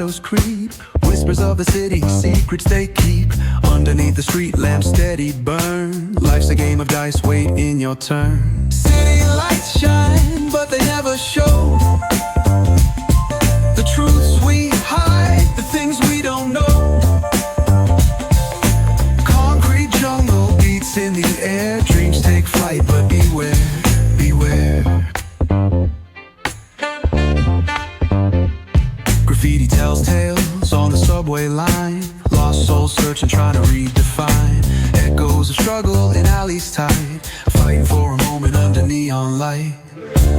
shadows creep. Whispers of the city, secrets they keep. Underneath the street lamp steady burn. Life's a game of dice, wait in your turn. City lights shine, but they never show the truths we hide, the things we don't know. Concrete jungle beats in the air. Dreams take flight, but beware, beware. Graffiti tells tales on the subway line. Lost souls searching, trying to redefine. Echoes of struggle in alleys tight, fighting for a moment under neon light.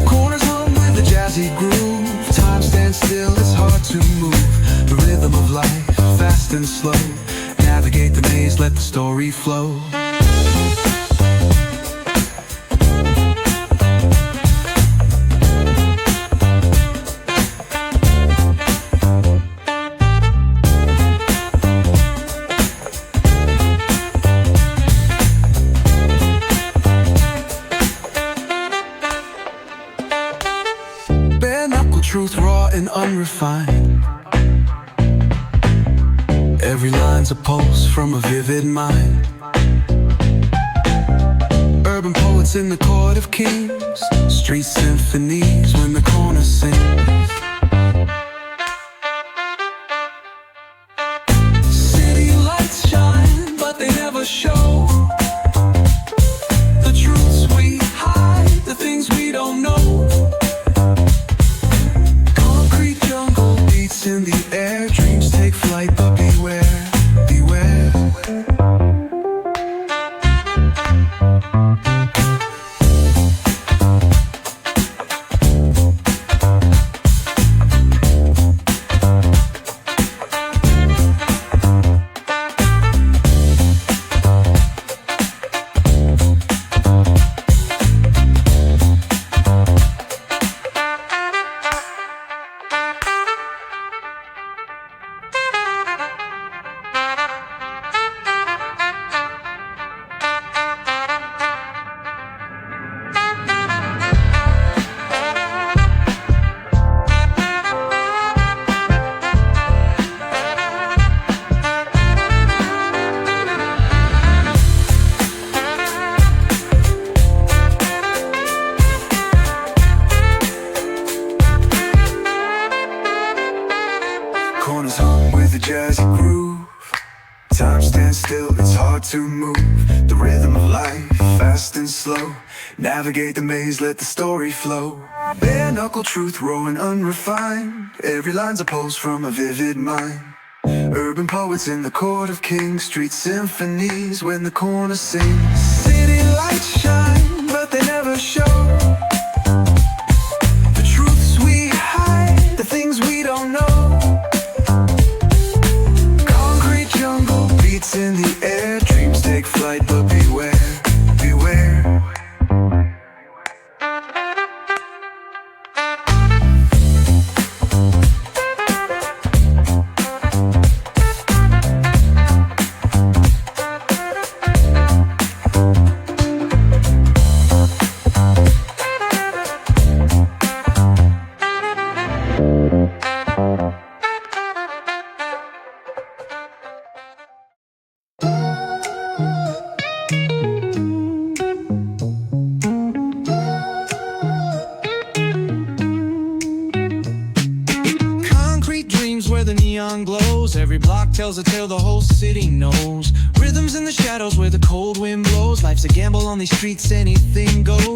Corners hum with a jazzy groove. Time stands still, it's hard to move. The rhythm of life, fast and slow. Navigate the maze, let the story flow. Truth raw and unrefined. Every line's a pulse from a vivid mind. Urban poets in the court of kings. Street symphonies when the corner sings. City lights shine, but they never show the truths we hide, the things we don't know. In the air, dreams take flight, but beware, beware. Corners hum with a jazzy groove. Time stands still, it's hard to move. The rhythm of life, fast and slow. Navigate the maze, let the story flow. Bare knuckle truth, raw and unrefined. Every line's a pulse from a vivid mind. Urban poets in the court of kings. Street symphonies when the corner sings. City lights shine, but they never show the truths we hide, the things we don't know. In the air, dreams take flight, but beware, beware. The neon glows, every block tells a tale the whole city knows. Rhythms in the shadows where the cold wind blows. Life's a gamble on these streets, anything goes.